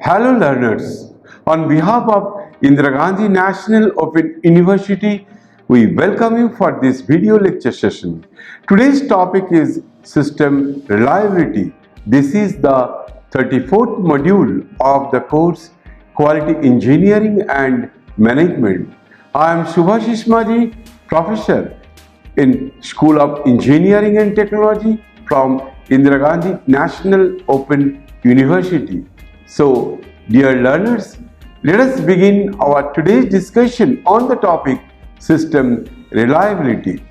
Hello learners, on behalf of Indira Gandhi National Open University, we welcome you for this video lecture session. Today's topic is system reliability. This is the 34th module of the course Quality Engineering and Management. I am Subhashish Maji, professor in School of Engineering and Technology from Indira Gandhi National Open University. So, dear learners, let us begin our today's discussion on the topic system reliability.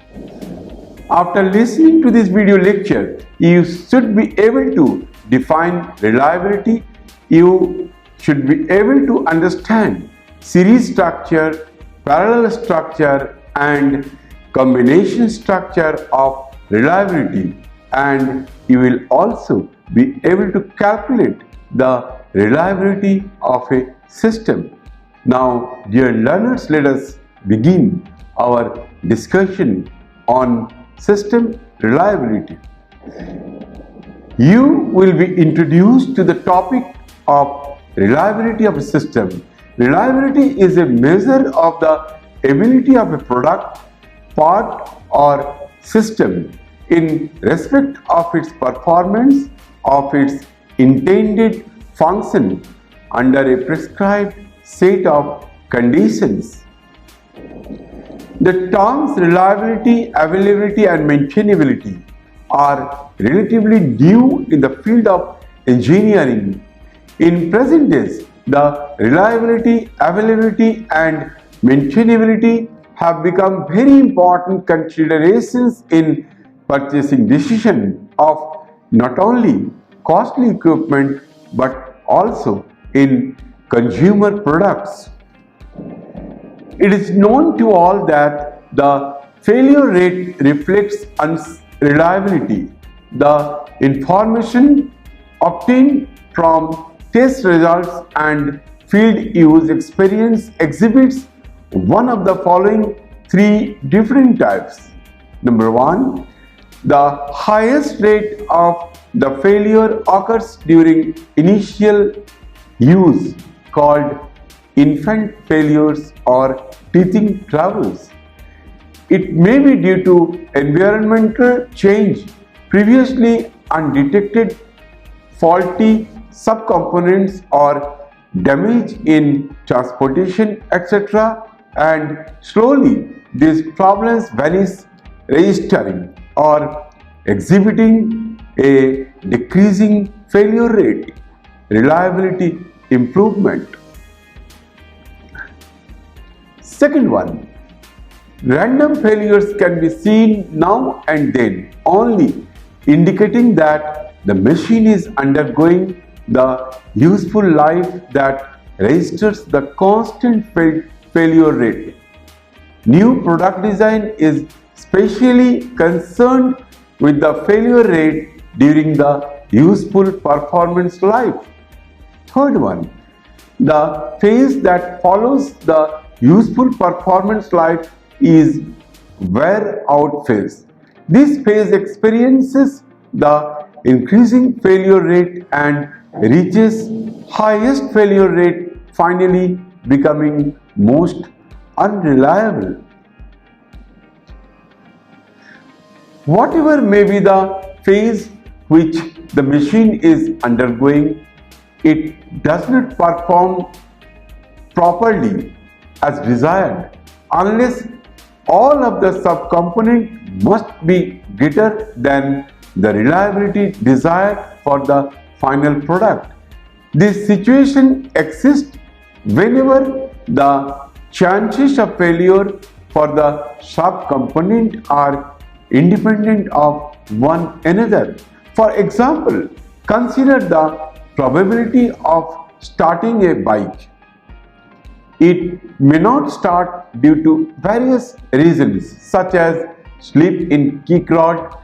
After listening to this video lecture, you should be able to define reliability. You should be able to understand series structure, parallel structure and combination structure of reliability, and you will also be able to calculate the reliability of a system. Now, dear learners, let us begin our discussion on system reliability. You will be introduced to the topic of reliability of a system. Reliability is a measure of the ability of a product, part or system in respect of its performance of its intended function under a prescribed set of conditions. The terms reliability, availability and maintainability are relatively new in the field of engineering. In present days, the reliability, availability and maintainability have become very important considerations in purchasing decision of not only costly equipment but also in consumer products. It is known to all that the failure rate reflects unreliability. The information obtained from test results and field use experience exhibits one of the following three different types. Number one, the highest rate of the failure occurs during initial use, called infant failures or teething troubles. It may be due to environmental change, previously undetected faulty subcomponents or damage in transportation, etc. And slowly these problems vanish, registering or exhibiting a decreasing failure rate. Reliability improvement. Second one, random failures can be seen now and then, only indicating that the machine is undergoing the useful life that registers the constant failure rate. New product design is specially concerned with the failure rate during the useful performance life. Third one, the phase that follows the useful performance life is wear out phase. This phase experiences the increasing failure rate and reaches highest failure rate, finally becoming most unreliable. Whatever may be the phase which the machine is undergoing, it does not perform properly as desired unless all of the subcomponents must be greater than the reliability desired for the final product. This situation exists whenever the chances of failure for the subcomponent are independent of one another. For example, consider the probability of starting a bike. It may not start due to various reasons such as slip in kick rod,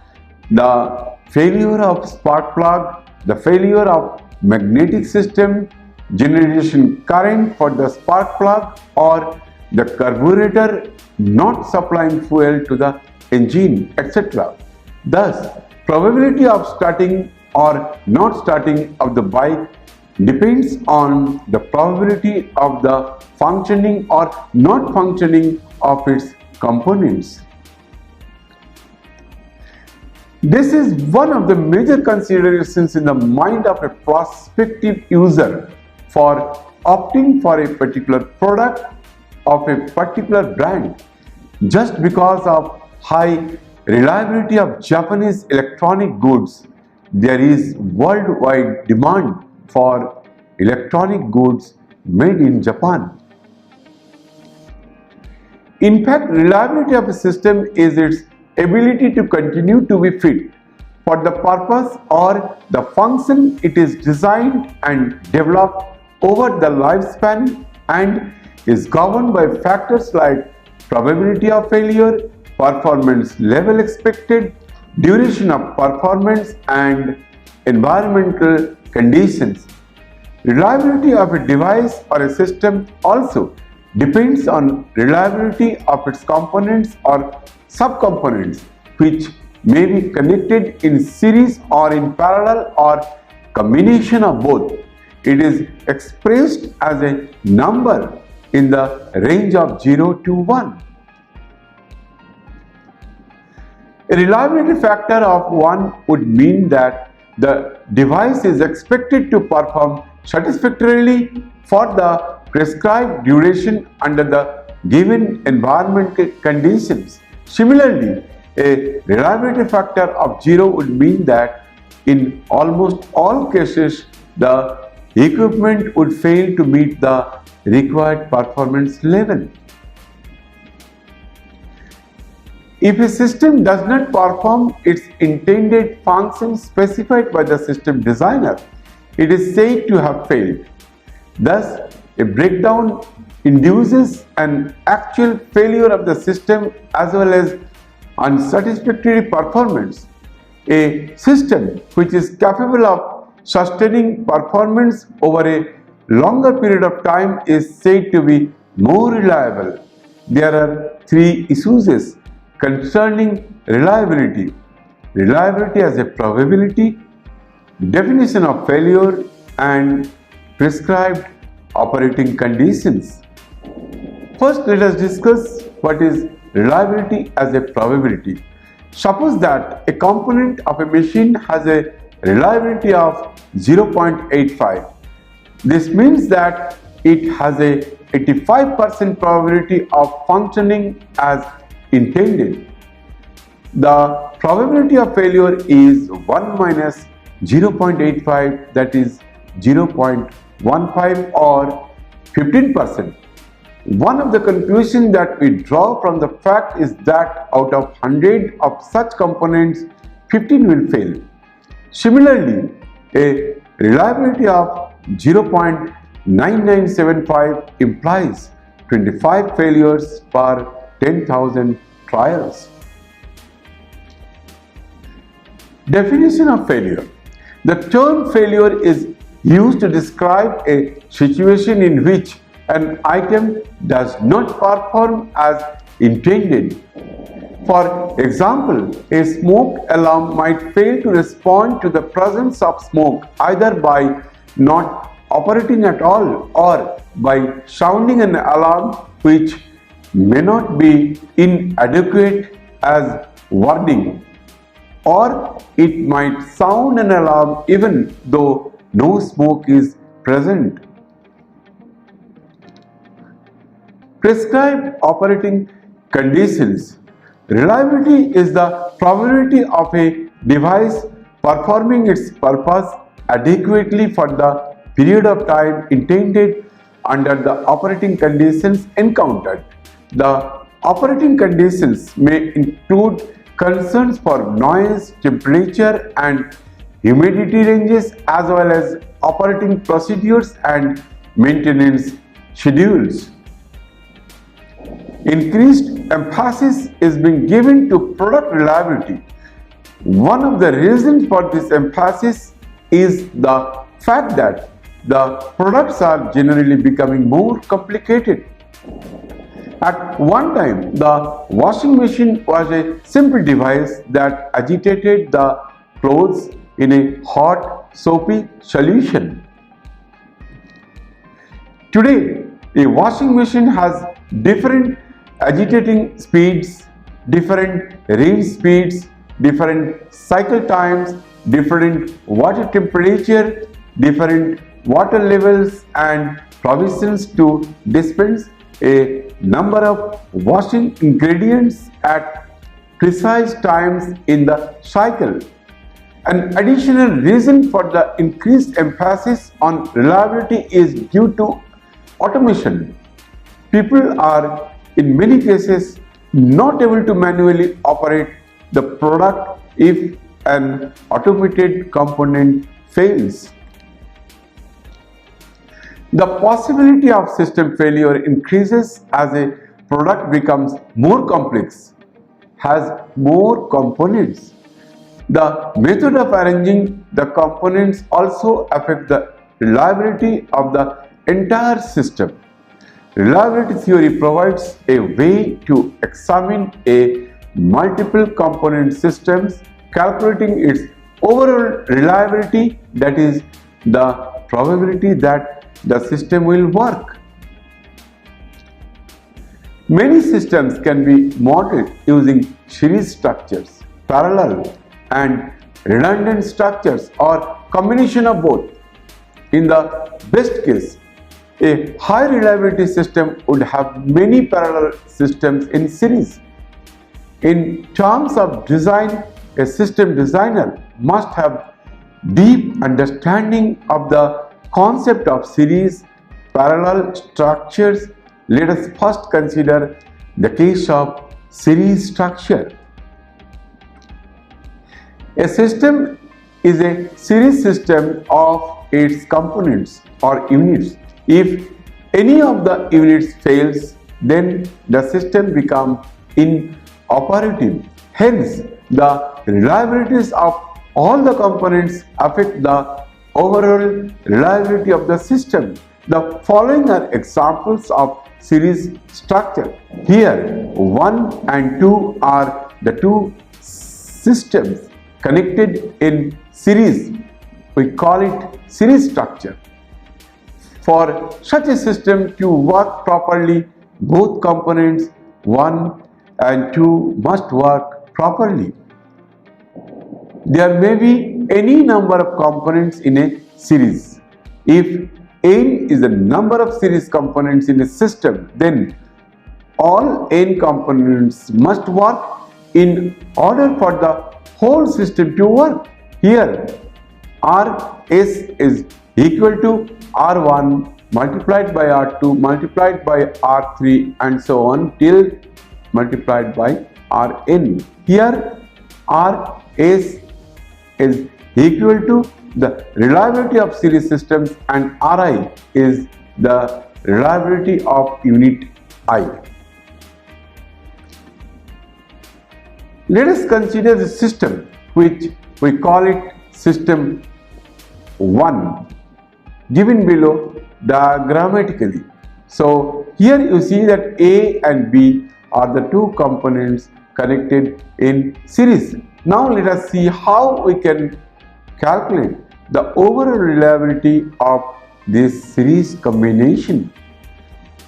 the failure of spark plug, the failure of magnetic system, generation current for the spark plug, or the carburetor not supplying fuel to the engine, etc. Thus, probability of starting or not starting of the bike depends on the probability of the functioning or not functioning of its components. This is one of the major considerations in the mind of a prospective user for opting for a particular product of a particular brand, just because of high reliability of Japanese electronic goods. There is worldwide demand for electronic goods made in Japan. In fact, reliability of a system is its ability to continue to be fit for the purpose or the function it is designed and developed over the lifespan, and is governed by factors like probability of failure, performance level expected, duration of performance, and environmental conditions. Reliability of a device or a system also depends on reliability of its components or subcomponents, which may be connected in series or in parallel or combination of both. It is expressed as a number in the range of 0 to 1. A reliability factor of 1 would mean that the device is expected to perform satisfactorily for the prescribed duration under the given environmental conditions. Similarly, a reliability factor of 0 would mean that in almost all cases the equipment would fail to meet the required performance level. If a system does not perform its intended function specified by the system designer, it is said to have failed. Thus, a breakdown induces an actual failure of the system as well as unsatisfactory performance. A system which is capable of sustaining performance over a longer period of time is said to be more reliable. There are three issues concerning reliability: reliability as a probability, definition of failure, and prescribed operating conditions. First, let us discuss what is reliability as a probability. Suppose that a component of a machine has a reliability of 0.85. This means that it has a 85% probability of functioning as intended. The probability of failure is 1 minus 0.85, that is 0.15 or 15%. One of the conclusions that we draw from the fact is that out of 100 of such components, 15 will fail. Similarly, a reliability of 0.9975 implies 25 failures per 10,000 trials. Definition of failure. The term failure is used to describe a situation in which an item does not perform as intended. For example, a smoke alarm might fail to respond to the presence of smoke either by not operating at all or by sounding an alarm which may not be inadequate as warning, or it might sound an alarm even though no smoke is present. Prescribed operating conditions. Reliability is the probability of a device performing its purpose adequately for the period of time intended under the operating conditions encountered. The operating conditions may include concerns for noise, temperature, and humidity ranges, as well as operating procedures and maintenance schedules. Increased emphasis is being given to product reliability. One of the reasons for this emphasis is the fact that the products are generally becoming more complicated. At one time, the washing machine was a simple device that agitated the clothes in a hot, soapy solution. Today, a washing machine has different agitating speeds, different range speeds, different cycle times, different water temperature, different water levels and provisions to dispense a number of washing ingredients at precise times in the cycle. An additional reason for the increased emphasis on reliability is due to automation. People are in many cases not able to manually operate the product if an automated component fails. The possibility of system failure increases as a product becomes more complex, has more components. The method of arranging the components also affects the reliability of the entire system. Reliability theory provides a way to examine a multiple component systems, calculating its overall reliability, that is, the probability that the system will work. Many systems can be modeled using series structures, parallel and redundant structures, or combination of both. In the best case, a high reliability system would have many parallel systems in series. In terms of design, a system designer must have deep understanding of the concept of series parallel structures. Let us first consider the case of series structure. A system is a series system of its components or units. If any of the units fails, then the system becomes inoperative. Hence, the reliabilities of all the components affect the overall reliability of the system. The following are examples of series structure. Here, 1 and 2 are the two systems connected in series. We call it series structure. For such a system to work properly, both components 1 and 2 must work properly. There may be any number of components in a series. If n is the number of series components in a system, then all n components must work in order for the whole system to work. Here, Rs is equal to R1 multiplied by R2 multiplied by R3 and so on till multiplied by Rn. Here, Rs is equal to the reliability of series systems and Ri is the reliability of unit I. Let us consider the system which we call it system 1, given below diagrammatically. So here you see that A and B are the two components connected in series. Now let us see how we can calculate the overall reliability of this series combination.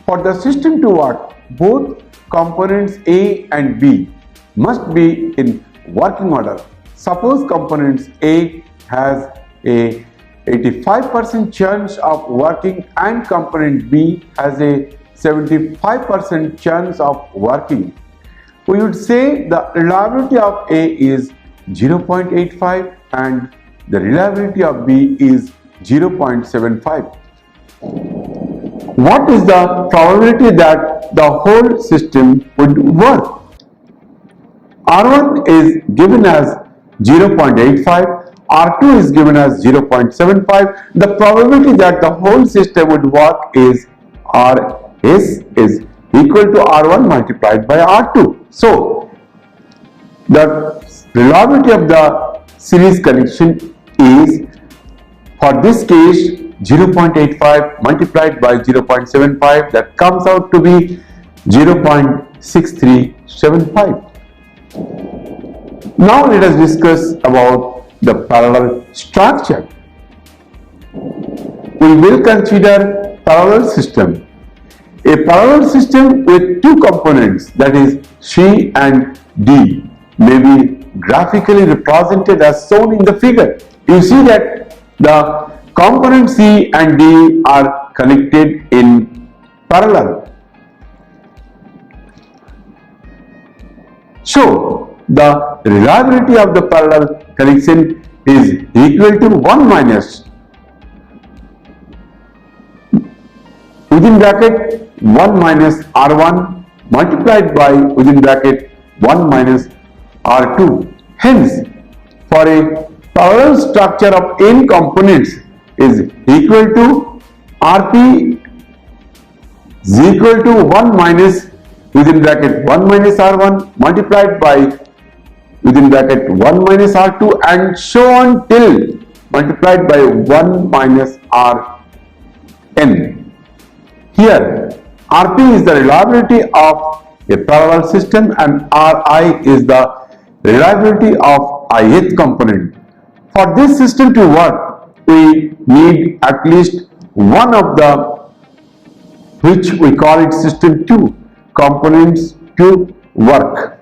For the system to work, both components A and B must be in working order. Suppose components A has a 85% chance of working and component B has a 75% chance of working. We would say the reliability of A is 0.85 and the reliability of B is 0.75. What is the probability that the whole system would work? R1 is given as 0.85, R2 is given as 0.75. The probability that the whole system would work is Rs is equal to R1 multiplied by R2. So, the reliability of the series connection is, for this case, 0.85 multiplied by 0.75, that comes out to be 0.6375. Now let us discuss about the parallel structure. We will consider parallel system. A parallel system with two components, that is C and D, may be graphically represented as shown in the figure. You see that the components C and D are connected in parallel. So the reliability of the parallel connection is equal to 1 minus within bracket 1 minus R1 multiplied by within bracket 1 minus R2. Hence, for a parallel structure of n components is equal to Rp is equal to 1 minus within bracket 1 minus R1 multiplied by within bracket 1 minus R2 and so on till multiplied by 1 minus Rn. Here, Rp is the reliability of a parallel system and Ri is the reliability of ith component. For this system to work, we need at least one of the, which we call it system 2, components to work.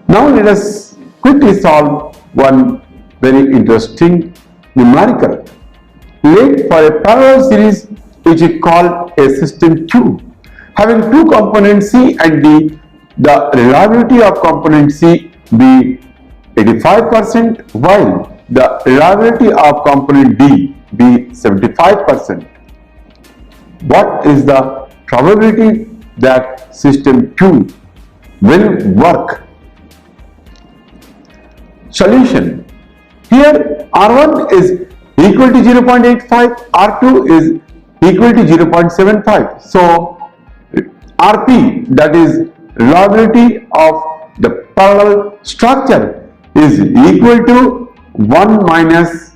Now let us quickly solve one very interesting numerical. Let for a parallel series which is called a system 2, having two components C and D, the reliability of component C be 85% while the reliability of component D be 75%. What is the probability that system 2 will work? Solution. Here R1 is equal to 0.85, R2 is equal to 0.75. So Rp, that is reliability of the parallel structure, is equal to 1 minus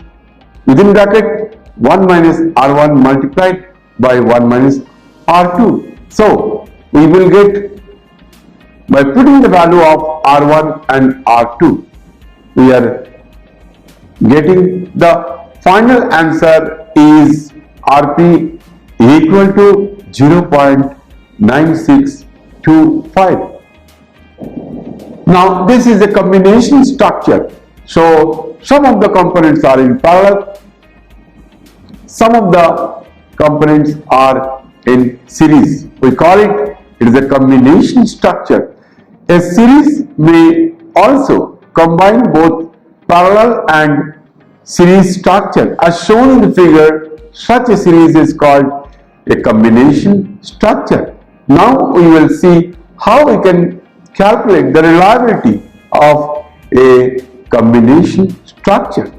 within bracket 1 minus R1 multiplied by 1 minus R2. So we will get, by putting the value of R1 and R2, we are getting the final answer is Rp equal to 0.9625. Now this is a combination structure. So some of the components are in parallel, some of the components are in series. We call it is a combination structure. A series may also combine both parallel and series structure. As shown in the figure, such a series is called a combination structure. Now we will see how we can calculate the reliability of a combination structure.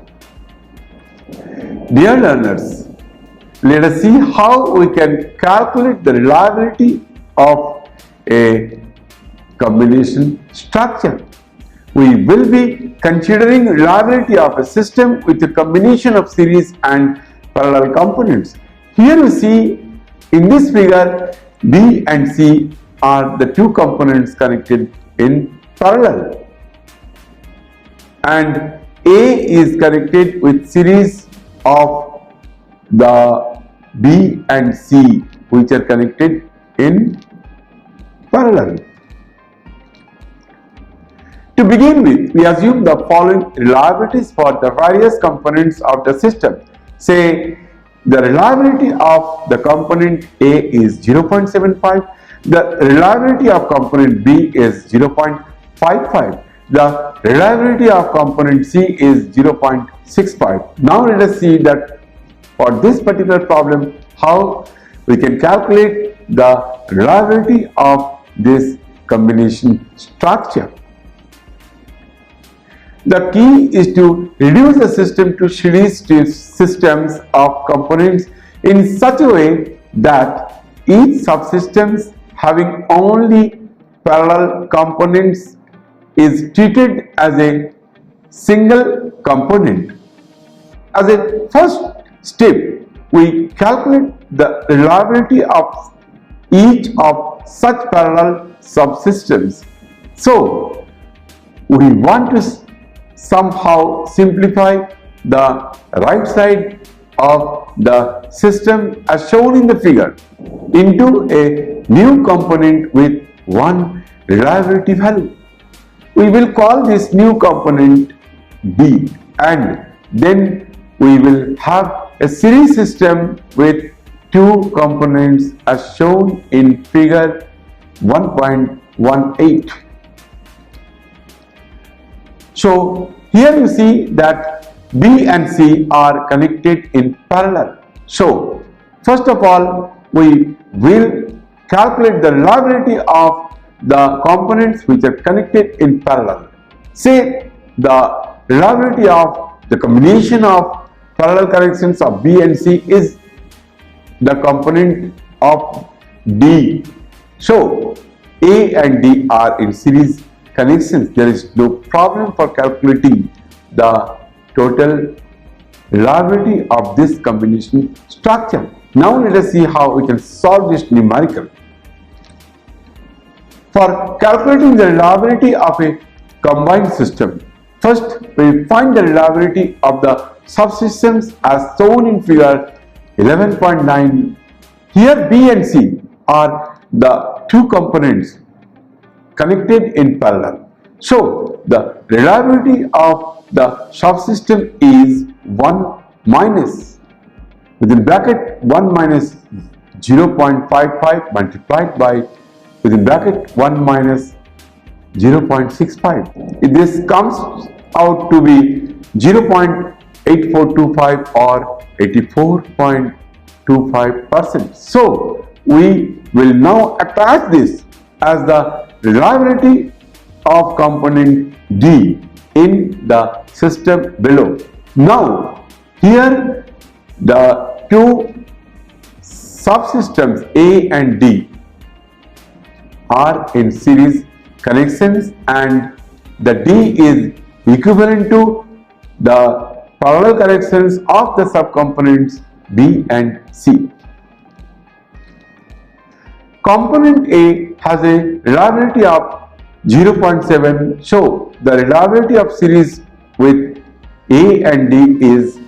Dear learners, let us see how we can calculate the reliability of a combination structure. We will be considering reliability of a system with a combination of series and parallel components. Here we see in this figure B and C are the two components connected in parallel, and A is connected with series of the B and C which are connected in parallel. To begin with, we assume the following reliabilities for the various components of the system. Say the reliability of the component A is 0.75, the reliability of component B is 0.55, the reliability of component C is 0.65. Now let us see that for this particular problem how we can calculate the reliability of this combination structure. The key is to reduce the system to series systems of components in such a way that each subsystems having only parallel components is treated as a single component. As a first step, we calculate the reliability of each of such parallel subsystems. So we want to somehow simplify the right side of the system as shown in the figure into a new component with one reliability value. We will call this new component D, and then we will have a series system with two components as shown in figure 1.18. So here you see that B and C are connected in parallel. So first of all, we will calculate the reliability of the components which are connected in parallel. Say the reliability of the combination of parallel connections of B and C is the component of D. So A and D are in series connections. There is no problem for calculating the total reliability of this combination structure. Now let us see how we can solve this numerically. For calculating the reliability of a combined system, first we find the reliability of the subsystems as shown in figure 11.9. Here B and C are the two components connected in parallel. So the reliability of the subsystem is 1 minus, within bracket 1 minus 0.55 multiplied by within bracket 1 minus 0.65. This comes out to be 0.8425 or 84.25%. So we will now attach this as the reliability of component D in the system below. Now here the two subsystems A and D are in series connections, and the D is equivalent to the parallel connections of the subcomponents B and C. Component A has a reliability of 0.7, so the reliability of series with A and D is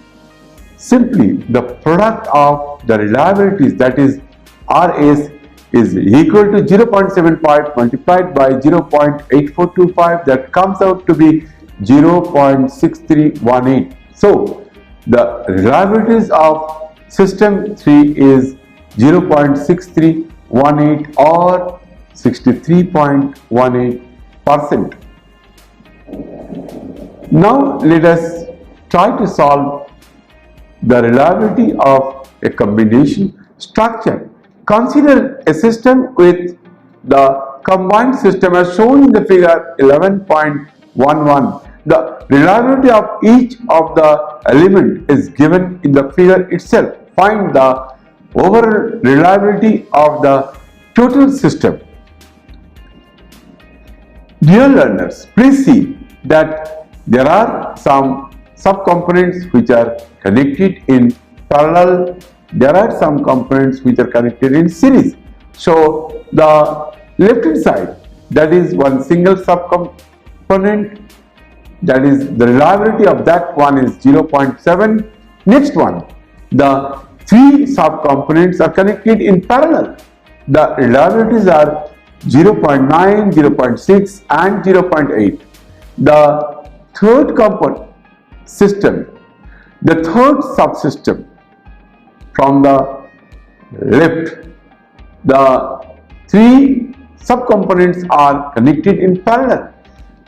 simply the product of the reliabilities, that is RS is equal to 0.75 multiplied by 0.8425, that comes out to be 0.6318. So the reliabilities of system 3 is 0.6318 or 63.18%. Now let us try to solve the reliability of a combination structure. Consider a system with the combined system as shown in the figure 11.11. The reliability of each of the element is given in the figure itself. Find the overall reliability of the total system. Dear learners, please see that there are some subcomponents which are connected in parallel. There are some components which are connected in series. So the left hand side, that is one single subcomponent, that is the reliability of that one is 0.7. Next one, the three subcomponents are connected in parallel. The reliabilities are 0.9, 0.6 and 0.8. The third component system, the third subsystem from the left, the three subcomponents are connected in parallel.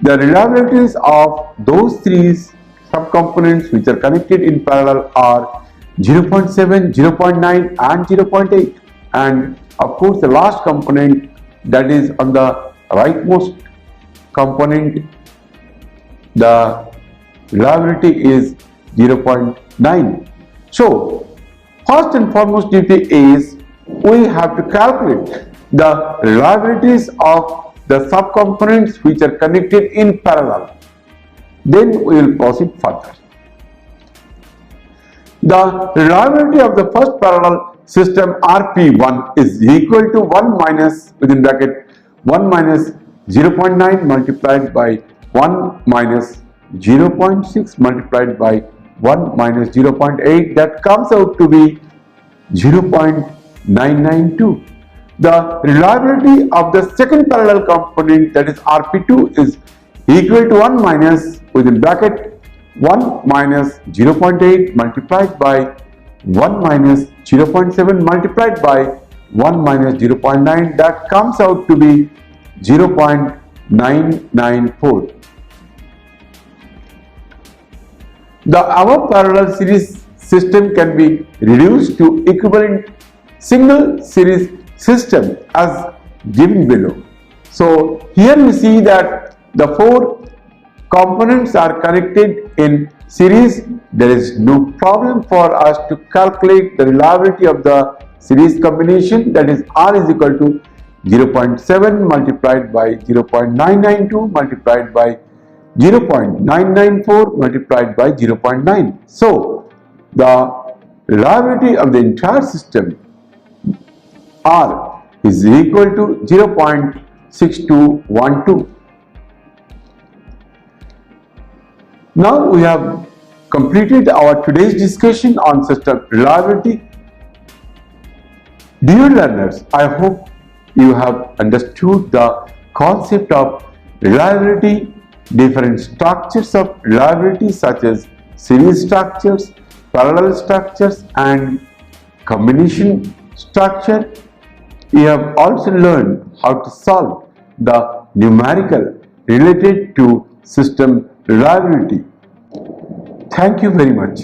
The reliabilities of those three subcomponents which are connected in parallel are 0.7, 0.9 and 0.8. And of course the last component, that is on the rightmost component, the reliability is 0.9. So first and foremost duty is we have to calculate the reliabilities of the subcomponents which are connected in parallel. Then we will proceed further. The reliability of the first parallel system RP1 is equal to 1 minus within bracket 1 minus 0.9 multiplied by 1 minus 0.6 multiplied by 1 minus 0.8, that comes out to be 0.992. The reliability of the second parallel component, that is Rp2, is equal to 1 minus, within bracket, 1 minus 0.8 multiplied by 1 minus 0.7 multiplied by 1 minus 0.9, that comes out to be 0.994. The above parallel series system can be reduced to equivalent single series system as given below. So here we see that the four components are connected in series. There is no problem for us to calculate the reliability of the series combination, that is R is equal to 0.7 multiplied by 0.992 multiplied by 0.994 multiplied by 0.9. So the reliability of the entire system R is equal to 0.6212. Now we have completed our today's discussion on system reliability. Dear learners, I hope you have understood the concept of reliability, different structures of reliability such as series structures, parallel structures and combination structure. You have also learned how to solve the numerical related to system reliability. Thank you very much.